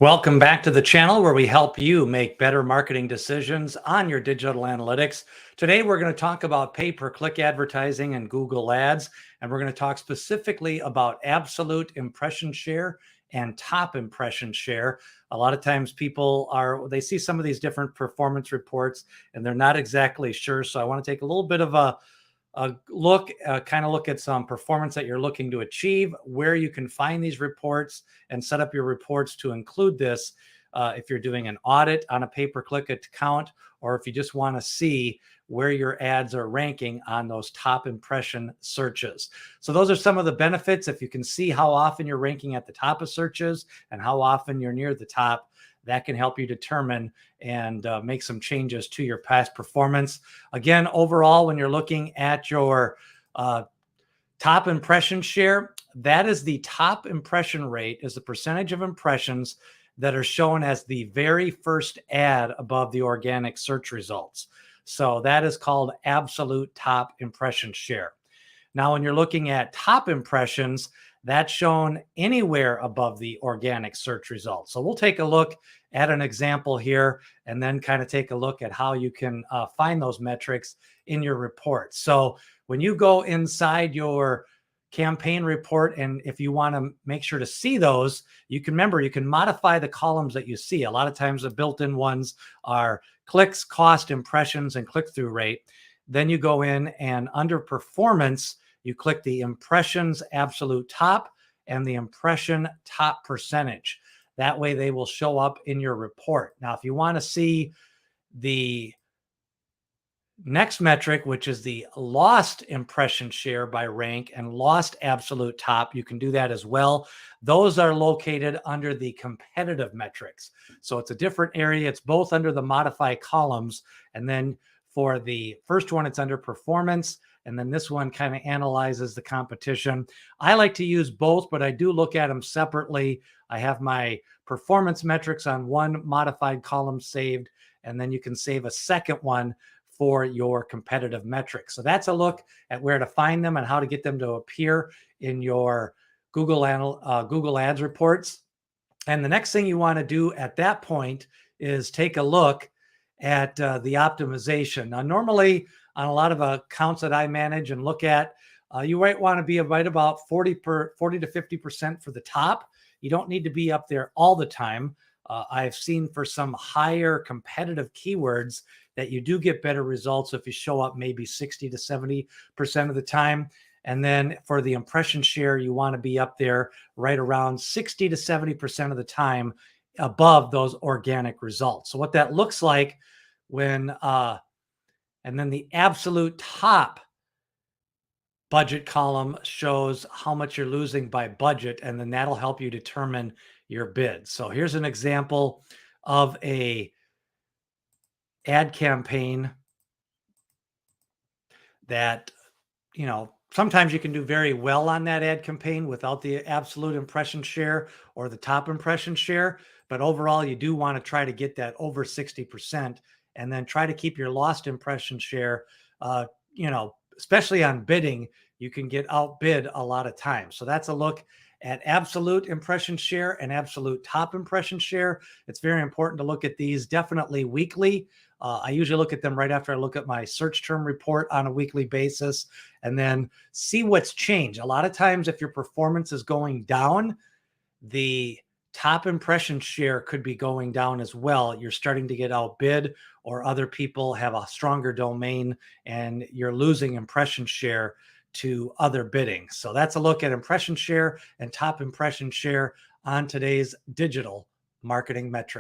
Welcome back to the channel where we help you make better marketing decisions on your digital analytics. Today, we're going to talk about pay-per-click advertising and Google Ads, and we're going to talk specifically about absolute impression share and top impression share. A lot of times they see some of these different performance reports and they're not exactly sure. So I want to take a little bit of a look at some performance that you're looking to achieve, where you can find these reports and set up your reports to include this if you're doing an audit on a pay-per-click account, or if you just want to see where your ads are ranking on those top impression searches. So those are some of the benefits. If you can see how often you're ranking at the top of searches and how often you're near the top, that can help you determine and make some changes to your past performance. Again, overall, when you're looking at your top impression share, that is the top impression rate, is the percentage of impressions that are shown as the very first ad above the organic search results. So that is called absolute top impression share. Now, when you're looking at top impressions, that's shown anywhere above the organic search results. So we'll take a look at an example here and then kind of take a look at how you can find those metrics in your report. So when you go inside your campaign report, and if you want to make sure to see those, you can modify the columns that you see. A lot of times the built-in ones are clicks, cost, impressions, and click-through rate. Then you go in and under performance, you click the impressions absolute top and the impression top percentage. That way they will show up in your report. Now, if you want to see the next metric, which is the lost impression share by rank and lost absolute top, you can do that as well. Those are located under the competitive metrics. So it's a different area. It's both under the modify columns. And then for the first one, it's under performance. And then this one kind of analyzes the competition. I like to use both, but I do look at them separately. I have my performance metrics on one modified column saved, and then you can save a second one for your competitive metrics. So that's a look at where to find them and how to get them to appear in your Google Ads reports. And the next thing you want to do at that point is take a look at the optimization. Now, normally on a lot of accounts that I manage and look at, you might want to be right about 40 to 50% for the top. You don't need to be up there all the time. I've seen for some higher competitive keywords that you do get better results if you show up maybe 60 to 70% of the time. And then for the impression share, you want to be up there right around 60 to 70% of the time above those organic results. So what that looks like when, and then the absolute top budget column shows how much you're losing by budget, and then that'll help you determine your bid. So here's an example of a ad campaign that, sometimes you can do very well on that ad campaign without the absolute impression share or the top impression share. But overall, you do want to try to get that over 60% and then try to keep your lost impression share, especially on bidding, you can get outbid a lot of times. So that's a look at absolute impression share and absolute top impression share. It's very important to look at these definitely weekly. I usually look at them right after I look at my search term report on a weekly basis and then see what's changed. A lot of times if your performance is going down, the top impression share could be going down as well. You're starting to get outbid, or other people have a stronger domain and you're losing impression share to other bidding. So that's a look at impression share and top impression share on today's digital marketing metrics.